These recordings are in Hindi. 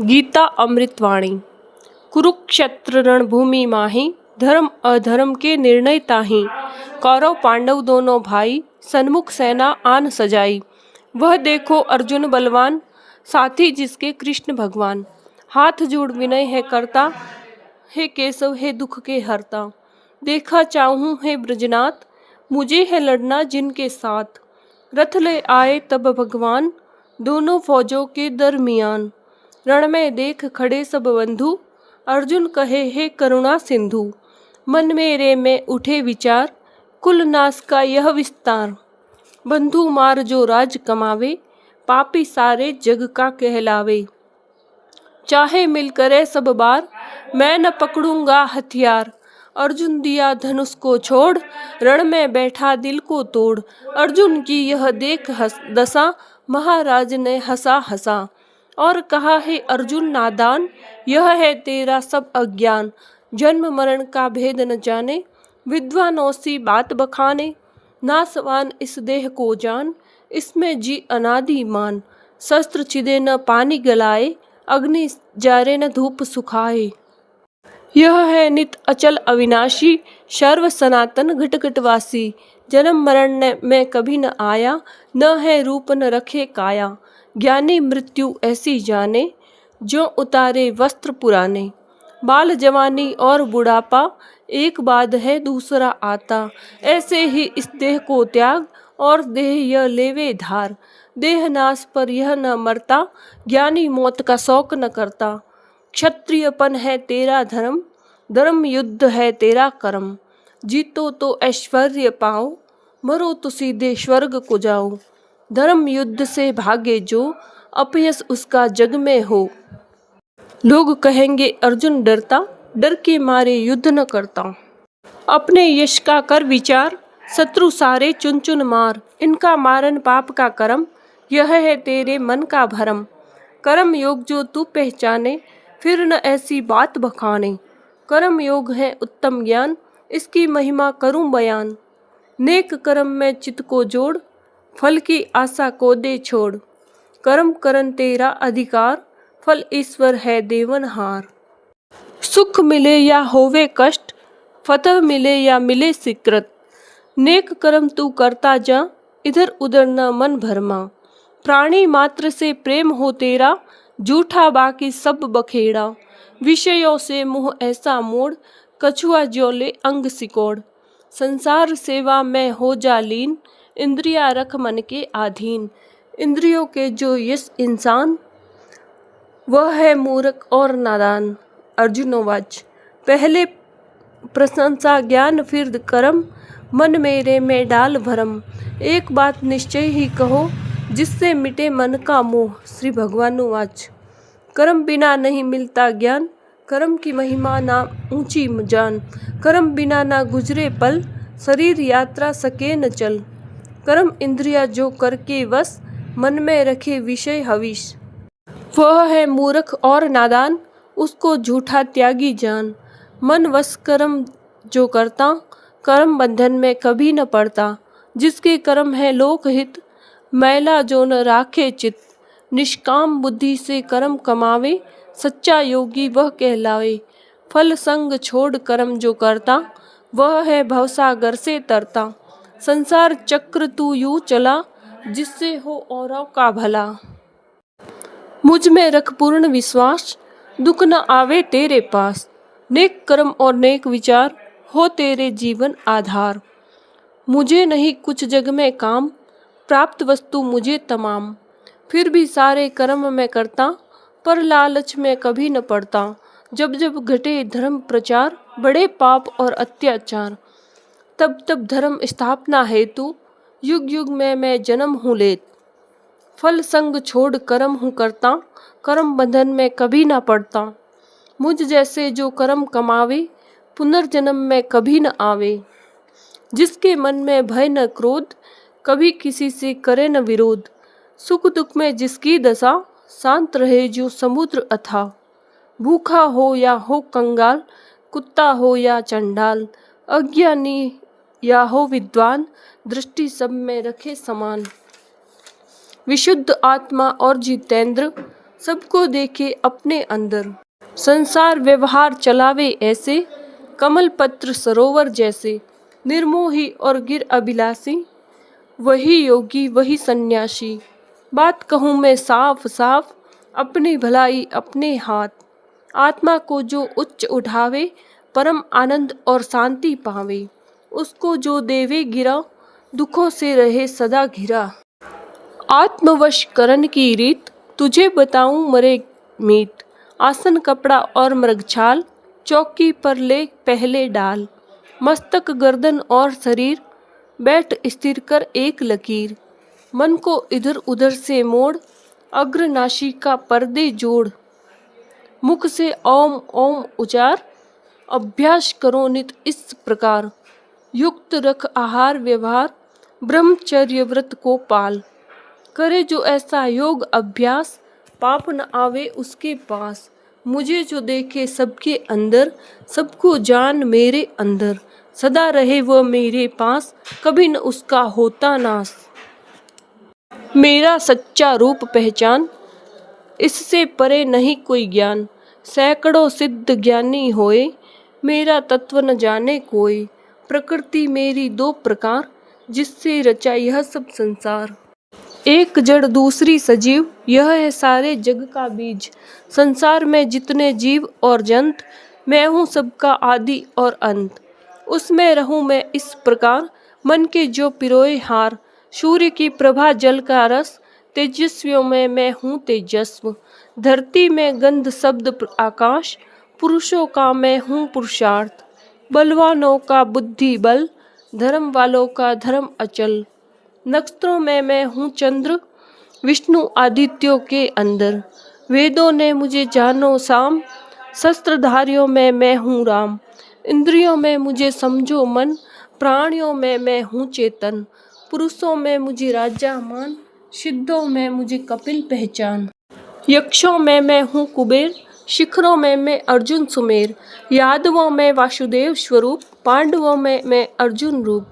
गीता अमृतवाणी। कुरुक्षेत्र रणभूमि माही, धर्म अधर्म के निर्णय ताही। कौरव पांडव दोनों भाई, सन्मुख सेना आन सजाई। वह देखो अर्जुन बलवान, साथी जिसके कृष्ण भगवान। हाथ जोड़ विनय है करता, हे केशव है दुख के हरता। देखा चाहूं है ब्रजनाथ, मुझे है लड़ना जिनके साथ। रथ ले आए तब भगवान, दोनों फौजों के दरमियान। रण में देख खड़े सब बंधु, अर्जुन कहे हे करुणा सिंधु। मन मेरे में उठे विचार, कुल नाश का यह विस्तार। बंधु मार जो राज कमावे, पापी सारे जग का कहलावे। चाहे मिल करे सब बार, मैं न पकड़ूंगा हथियार। अर्जुन दिया धनुष को छोड़, रण में बैठा दिल को तोड़। अर्जुन की यह देख दशा, महाराज ने हंसा हंसा और कहा है अर्जुन नादान, यह है तेरा सब अज्ञान। जन्म मरण का भेद न जाने, विद्वानों सी बात बखाने। नासवान इस देह को जान, इसमें जी अनादिमान। शस्त्र छिदे न पानी गलाए, अग्नि जारे न धूप सुखाए। यह है नित अचल अविनाशी, सर्व सनातन घट घटवासी। जन्म मरण में कभी न आया, न है रूप न रखे काया। ज्ञानी मृत्यु ऐसी जाने, जो उतारे वस्त्र पुराने। बाल जवानी और बुढ़ापा, एक बाद है दूसरा आता। ऐसे ही इस देह को त्याग, और देह यह लेवे धार। देह नाश पर यह न मरता, ज्ञानी मौत का शौक न करता। क्षत्रियपन है तेरा धर्म, धर्म युद्ध है तेरा कर्म। जीतो तो ऐश्वर्य पाओ, मरो तो सीधे स्वर्ग को जाओ। धर्म युद्ध से भागे जो, अपयश उसका जग में हो। लोग कहेंगे अर्जुन डरता, डर के मारे युद्ध न करता। अपने यश का कर विचार, शत्रु सारे चुन चुन मार। इनका मारन पाप का कर्म, यह है तेरे मन का भरम। कर्म योग जो तू पहचाने, फिर न ऐसी बात बखाने। कर्म योग है उत्तम ज्ञान, इसकी महिमा करूं बयान। नेक कर्म में चित्त को जोड़, फल की आशा को दे छोड़। कर्म करन तेरा अधिकार, फल ईश्वर है देवनहार। सुख मिले या होवे कष्ट, फतह मिले या मिले सिकरत। नेक कर्म तू करता जा, इधर उधर न मन भरमा। प्राणी मात्र से प्रेम हो तेरा, झूठा बाकी सब बखेड़ा। विषयों से मुँह ऐसा मोड़, कछुआ ज्योले अंग सिकोड़। संसार सेवा में हो जा लीन, इंद्रिया रख मन के अधीन। इंद्रियों के जो यश इंसान, वह है मूर्ख और नादान। अर्जुनोवाच। पहले प्रशंसा ज्ञान फिर कर्म, मन मेरे में डाल भरम। एक बात निश्चय ही कहो, जिससे मिटे मन का मोह। श्री भगवानुवाच। कर्म बिना नहीं मिलता ज्ञान, कर्म की महिमा ना ऊंची जान। कर्म बिना ना गुजरे पल, शरीर यात्रा सके न चल। कर्म इंद्रिया जो करके वश, मन में रखे विषय हविष। वह है मूर्ख और नादान, उसको झूठा त्यागी जान। मन वश कर्म जो करता, कर्म बंधन में कभी न पड़ता। जिसके कर्म है लोकहित, मैला जो न राखे चित्त। निष्काम बुद्धि से कर्म कमावे, सच्चा योगी वह कहलावे। फल संग छोड़ कर्म जो करता, वह है भवसागर से तरता। संसार चक्र तू यूं चला, जिससे हो औरों का भला। मुझ में रख पूर्ण विश्वास, दुख न आवे तेरे पास। नेक कर्म और नेक विचार, हो तेरे जीवन आधार। मुझे नहीं कुछ जग में काम, प्राप्त वस्तु मुझे तमाम। फिर भी सारे कर्म मैं करता, पर लालच में कभी न पड़ता। जब जब घटे धर्म प्रचार, बड़े पाप और अत्याचार। तब तब धर्म स्थापना हेतु, युग युग में मैं जन्म हूँ लेत। फल संग छोड़ कर्म हूँ करता, कर्म बंधन में कभी न पड़ता। मुझ जैसे जो कर्म कमावे, पुनर्जन्म में कभी न आवे। जिसके मन में भय न क्रोध, कभी किसी से करे न विरोध। सुख दुख में जिसकी दशा, शांत रहे जो समुद्र अथाह। भूखा हो या हो कंगाल, कुत्ता हो या चंडाल। अज्ञानी या हो विद्वान, दृष्टि सब में रखे समान। विशुद्ध आत्मा और जितेंद्र, सबको देखे अपने अंदर। संसार व्यवहार चलावे ऐसे, कमल पत्र सरोवर जैसे, निर्मोही और गिर अभिलाषी, वही योगी वही सन्यासी। बात कहूँ मैं साफ साफ, अपनी भलाई अपने हाथ। आत्मा को जो उच्च उठावे, परम आनंद और शांति पावे। उसको जो देवे गिरा, दुखों से रहे सदा घिरा। आत्मवश करन की रीत, तुझे बताऊं मरे मीत। आसन कपड़ा और मृगछाल, चौकी पर ले पहले डाल। मस्तक गर्दन और शरीर, बैठ स्थिर कर एक लकीर। मन को इधर उधर से मोड़, अग्र नासिका पर्दे जोड़। मुख से ओम ओम उचार, अभ्यास करो नित इस प्रकार। युक्त रख आहार व्यवहार, ब्रह्मचर्य व्रत को पाल। करे जो ऐसा योग अभ्यास, पाप न आवे उसके पास। मुझे जो देखे सबके अंदर, सबको जान मेरे अंदर। सदा रहे वह मेरे पास, कभी न उसका होता नाश। मेरा सच्चा रूप पहचान, इससे परे नहीं कोई ज्ञान। सैकड़ों सिद्ध ज्ञानी होए, मेरा तत्व न जाने कोई। प्रकृति मेरी दो प्रकार, जिससे रचा यह सब संसार। एक जड़ दूसरी सजीव, यह है सारे जग का बीज। संसार में जितने जीव और जंत, मैं हूँ सबका आदि और अंत। उसमें रहूँ मैं इस प्रकार, मन के जो पिरोए हार। सूर्य की प्रभा जल का रस, तेजस्वियों में मैं हूँ तेजस्व। धरती में गंध शब्द आकाश, पुरुषों का मैं हूँ पुरुषार्थ। बलवानों का बुद्धि बल, धर्म वालों का धर्म अचल। नक्षत्रों में मैं हूँ चंद्र, विष्णु आदित्यों के अंदर। वेदों ने मुझे जानो साम, शस्त्रधारियों में मैं हूँ राम। इंद्रियों में मुझे समझो मन, प्राणियों में मैं हूँ चेतन। पुरुषों में मुझे राजा मान, सिद्धों में मुझे कपिल पहचान। यक्षों में मैं हूँ कुबेर, शिखरों में मैं अर्जुन सुमेर। यादवों में वासुदेव स्वरूप, पांडवों में मैं अर्जुन रूप।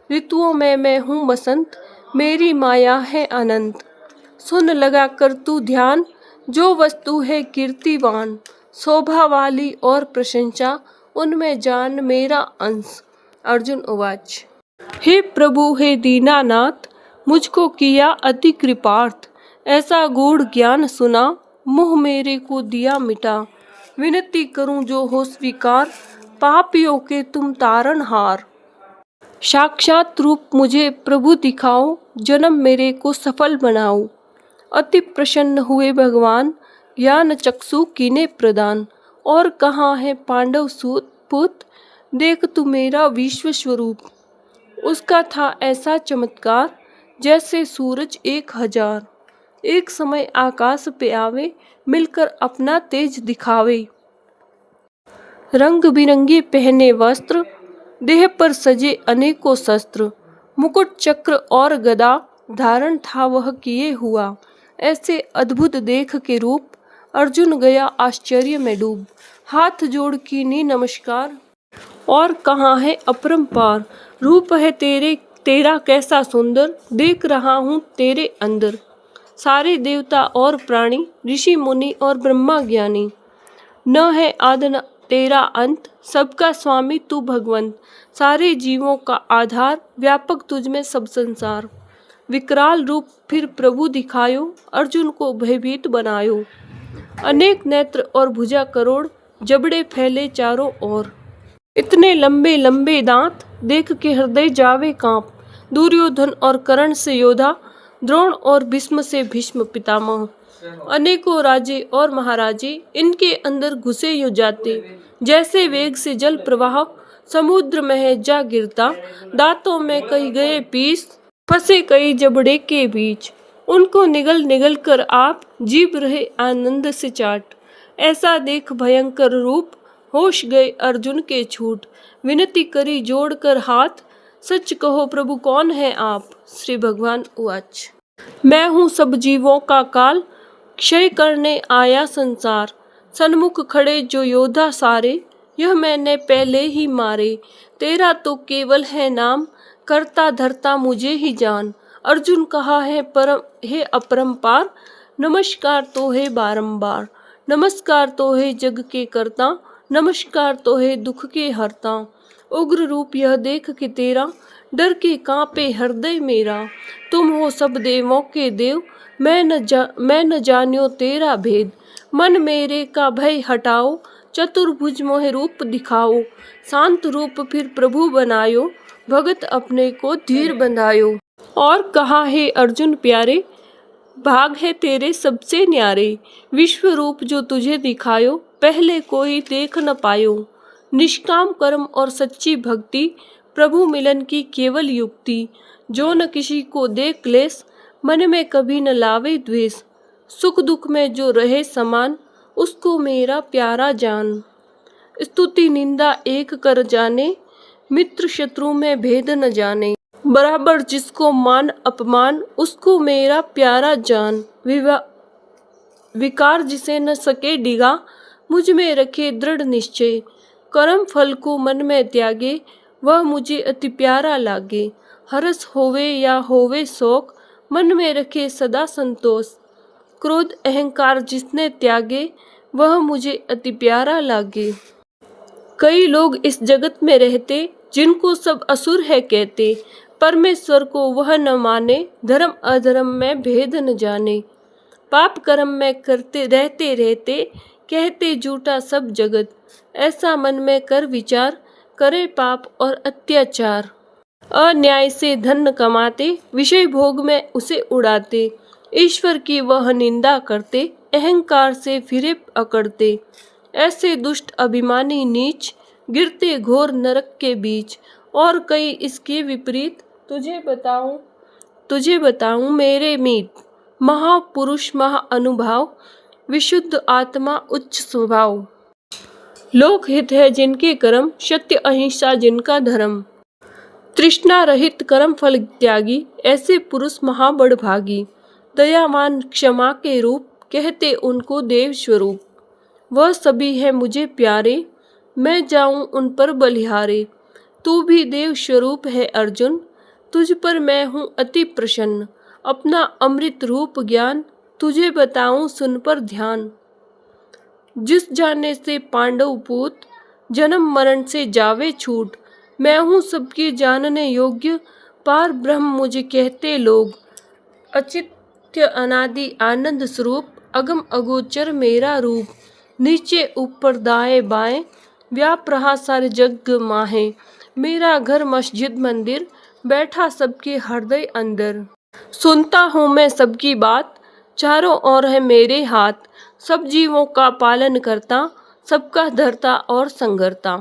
ऋतुओं में मैं हूँ बसंत, मेरी माया है अनंत। सुन लगा कर तू ध्यान, जो वस्तु है कीर्तिवान। शोभा वाली और प्रशंसा, उनमें जान मेरा अंश। अर्जुन उवाच। हे प्रभु हे दीनानाथ, मुझको किया अति कृपार्थ। ऐसा गूढ़ ज्ञान सुना, मुँह मेरे को दिया मिटा। विनती करूं जो हो स्वीकार, पापियों के तुम तारनहार। साक्षात रूप मुझे प्रभु दिखाओ, जन्म मेरे को सफल बनाओ। अति प्रसन्न हुए भगवान, ज्ञान चक्षु कीने प्रदान। और कहाँ है पांडव सूत पुत, देख तू मेरा विश्व स्वरूप। उसका था ऐसा चमत्कार, जैसे सूरज 1000। एक समय आकाश पे आवे, मिलकर अपना तेज दिखावे। रंग बिरंगे पहने वस्त्र, देह पर सजे अनेकों शस्त्र। मुकुट चक्र और गदा, धारण था वह किए हुआ। ऐसे अद्भुत देख के रूप, अर्जुन गया आश्चर्य में डूब। हाथ जोड़ कीनी नमस्कार, और कहाँ है अपरंपार। रूप है तेरा कैसा सुंदर, देख रहा हूँ तेरे अंदर। सारे देवता और प्राणी, ऋषि मुनि और ब्रह्मा ज्ञानी। न है आदि न तेरा अंत, सबका स्वामी तू भगवंत। सारे जीवों का आधार, व्यापक तुझ में सब संसार। विकराल रूप फिर प्रभु दिखायो, अर्जुन को भयभीत बनायो। अनेक नेत्र और भुजा करोड़, जबड़े फैले चारों ओर। इतने लंबे लंबे दांत, देख के हृदय जावे कांप। दुर्योधन और कर्ण से योद्धा, द्रोण और भीष्म से भीष्म पितामह। अनेकों राजे और महाराजे इनके अंदर घुसे यूं जाते। जैसे वेग से जल प्रवाह समुद्र में जा गिरता। दांतों में कई गए पीस, फंसे कई जबड़े के बीच। उनको निगल निगल कर आप, जीभ रहे आनंद से चाट। ऐसा देख भयंकर रूप, होश गए अर्जुन के छूट। विनती करी जोड़ कर हाथ, सच कहो प्रभु कौन है आप। श्री भगवान उवाच। मैं हूँ सब जीवों का काल, क्षय करने आया संसार। सन्मुख खड़े जो योद्धा सारे, यह मैंने पहले ही मारे। तेरा तो केवल है नाम, करता धरता मुझे ही जान। अर्जुन कहा है परम हे अपरंपार, नमस्कार तो है बारंबार, नमस्कार तो है जग के करता, नमस्कार तो है दुख के हरता। उग्र रूप यह देख के तेरा, डर के कांपे हृदय मेरा। तुम हो सब देवों के देव, मैं न जान्यो तेरा भेद। मन मेरे का भय हटाओ, चतुर्भुज मोह रूप दिखाओ। शांत रूप फिर प्रभु बनायो, भगत अपने को धीर बंधायो। और कहा है अर्जुन प्यारे, भाग है तेरे सबसे न्यारे। विश्व रूप जो तुझे दिखायो, पहले कोई देख न पायो। निष्काम कर्म और सच्ची भक्ति, प्रभु मिलन की केवल युक्ति। जो न किसी को दे क्लेश, मन में कभी न लावे द्वेष। सुख दुख में जो रहे समान, उसको मेरा प्यारा जान। स्तुति निंदा एक कर जाने, मित्र शत्रु में भेद न जाने। बराबर जिसको मान अपमान, उसको मेरा प्यारा जान। विकार जिसे न सके डिगा, मुझ में रखे दृढ़ निश्चय। कर्म फल को मन में त्यागे, वह मुझे अति प्यारा लागे। हर्ष होवे या होवे शोक, मन में रखे सदा संतोष। क्रोध अहंकार जिसने त्यागे, वह मुझे अति प्यारा लागे। कई लोग इस जगत में रहते, जिनको सब असुर है कहते। परमेश्वर को वह न माने, धर्म अधर्म में भेद न जाने। पाप कर्म में करते रहते रहते, कहते झूठा सब जगत। ऐसा मन में कर विचार, करे पाप और अत्याचार। अन्याय से धन कमाते, विषय भोग में उसे उड़ाते। ईश्वर की वह निंदा करते, अहंकार से फिरे अकड़ते। ऐसे दुष्ट अभिमानी नीच, गिरते घोर नरक के बीच। और कई इसके विपरीत, तुझे बताऊं मेरे मीत। महापुरुष महाअनुभाव, विशुद्ध आत्मा उच्च स्वभाव। लोकहित है जिनके कर्म, सत्य अहिंसा जिनका धर्म। तृष्णा रहित कर्म फल त्यागी, ऐसे पुरुष महाबड़भागी। दयावान क्षमा के रूप, कहते उनको देव स्वरूप। वह सभी है मुझे प्यारे, मैं जाऊं उन पर बलिहारे। तू भी देव स्वरूप है अर्जुन, तुझ पर मैं हूँ अति प्रसन्न। अपना अमृत रूप ज्ञान, तुझे बताऊं सुन पर ध्यान। जिस जाने से पांडव पूत, जन्म मरण से जावे छूट। मैं हूँ सबकी जानने योग्य, पार ब्रह्म मुझे कहते लोग। अचित्य अनादि आनंद स्वरूप, अगम अगोचर मेरा रूप। नीचे ऊपर दाएं बाएं, व्याप रहा सारे जग माहे। मेरा घर मस्जिद मंदिर, बैठा सबके हृदय अंदर। सुनता हूँ मैं सबकी बात, चारों ओर है मेरे हाथ। सब जीवों का पालन करता, सबका धरता और संगरता।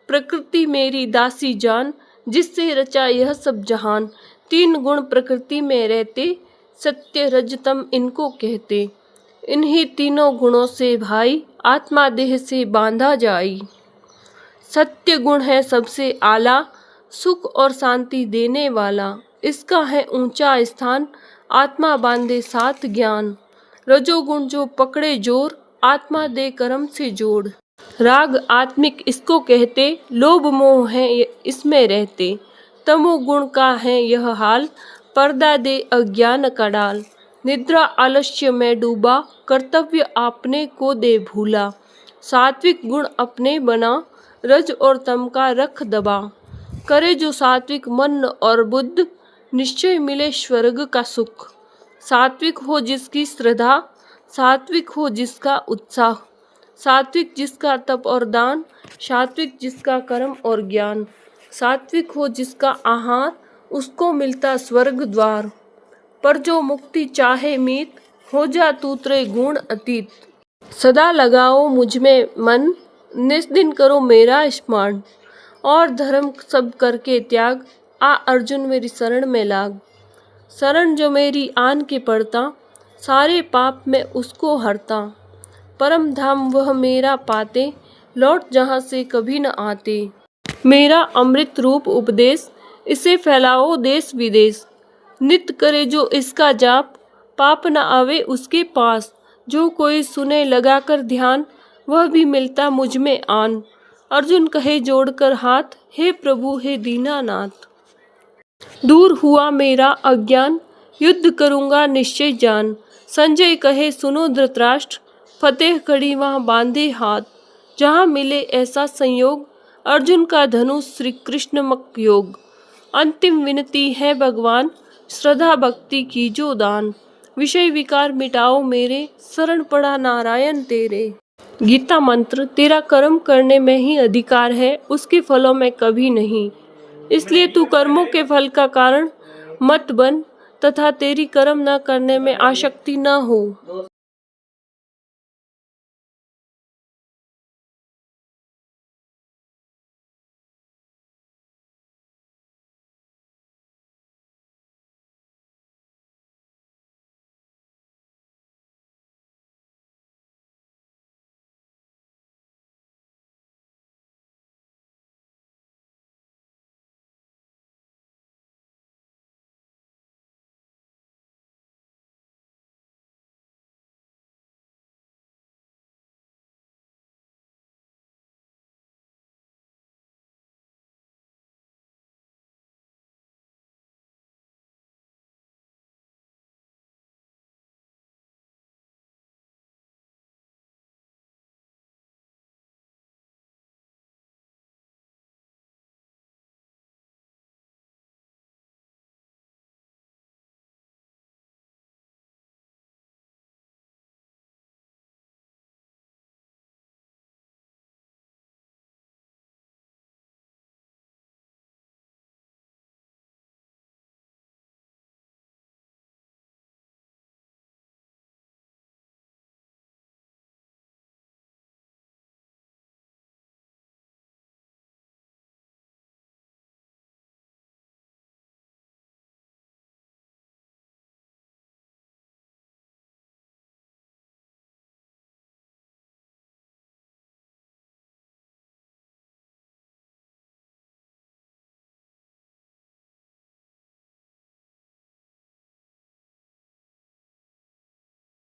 प्रकृति मेरी दासी जान, जिससे रचा यह सब जहान। तीन गुण प्रकृति में रहते, सत्य रजतम इनको कहते। इन्हीं तीनों गुणों से भाई, आत्मा देह से बांधा जाई। सत्य गुण है सबसे आला, सुख और शांति देने वाला। इसका है ऊंचा स्थान, आत्मा बांधे साथ ज्ञान। रजोगुण जो पकड़े जोर, आत्मा दे कर्म से जोड़। राग आत्मिक इसको कहते, लोभ मोह है इसमें रहते। तमोगुण का है यह हाल, पर्दा दे अज्ञान का डाल। निद्रा आलस्य में डूबा, कर्तव्य आपने को दे भूला। सात्विक गुण अपने बना, रज और तम का रख दबा। करे जो सात्विक मन और बुद्ध, निश्चय मिले स्वर्ग का सुख। सात्विक हो जिसकी श्रद्धा, सात्विक हो जिसका उत्साह। सात्विक जिसका तप और दान, सात्विक जिसका कर्म और ज्ञान। सात्विक हो जिसका आहार, उसको मिलता स्वर्ग द्वार। पर जो मुक्ति चाहे मीत, हो जा तू त्रय गुण अतीत। सदा लगाओ मुझ में मन, निस दिन करो मेरा स्मरण। और धर्म सब करके त्याग, आ अर्जुन मेरी शरण में लाग। शरण जो मेरी आन के पड़ता, सारे पाप में उसको हरता। परम धाम वह मेरा पाते, लौट जहाँ से कभी न आते। मेरा अमृत रूप उपदेश, इसे फैलाओ देश विदेश। नित्य करे जो इसका जाप, पाप न आवे उसके पास। जो कोई सुने लगाकर ध्यान, वह भी मिलता मुझ में आन। अर्जुन कहे जोड़कर हाथ, हे प्रभु हे दीनानाथ। दूर हुआ मेरा अज्ञान, युद्ध करूँगा निश्चय जान। संजय कहे सुनो धृतराष्ट्र, फतेह कड़ी वहाँ बांधे हाथ, जहाँ मिले ऐसा संयोग, अर्जुन का धनुष श्री कृष्णमक योग। अंतिम विनती है भगवान, श्रद्धा भक्ति कीजो दान, विषय विकार मिटाओ मेरे, शरण पड़ा नारायण तेरे। गीता मंत्र, तेरा कर्म करने में ही अधिकार है, उसके फलों में कभी नहीं। इसलिए तू कर्मों के फल का कारण मत बन, तथा तेरी कर्म न करने में आसक्ति न हो।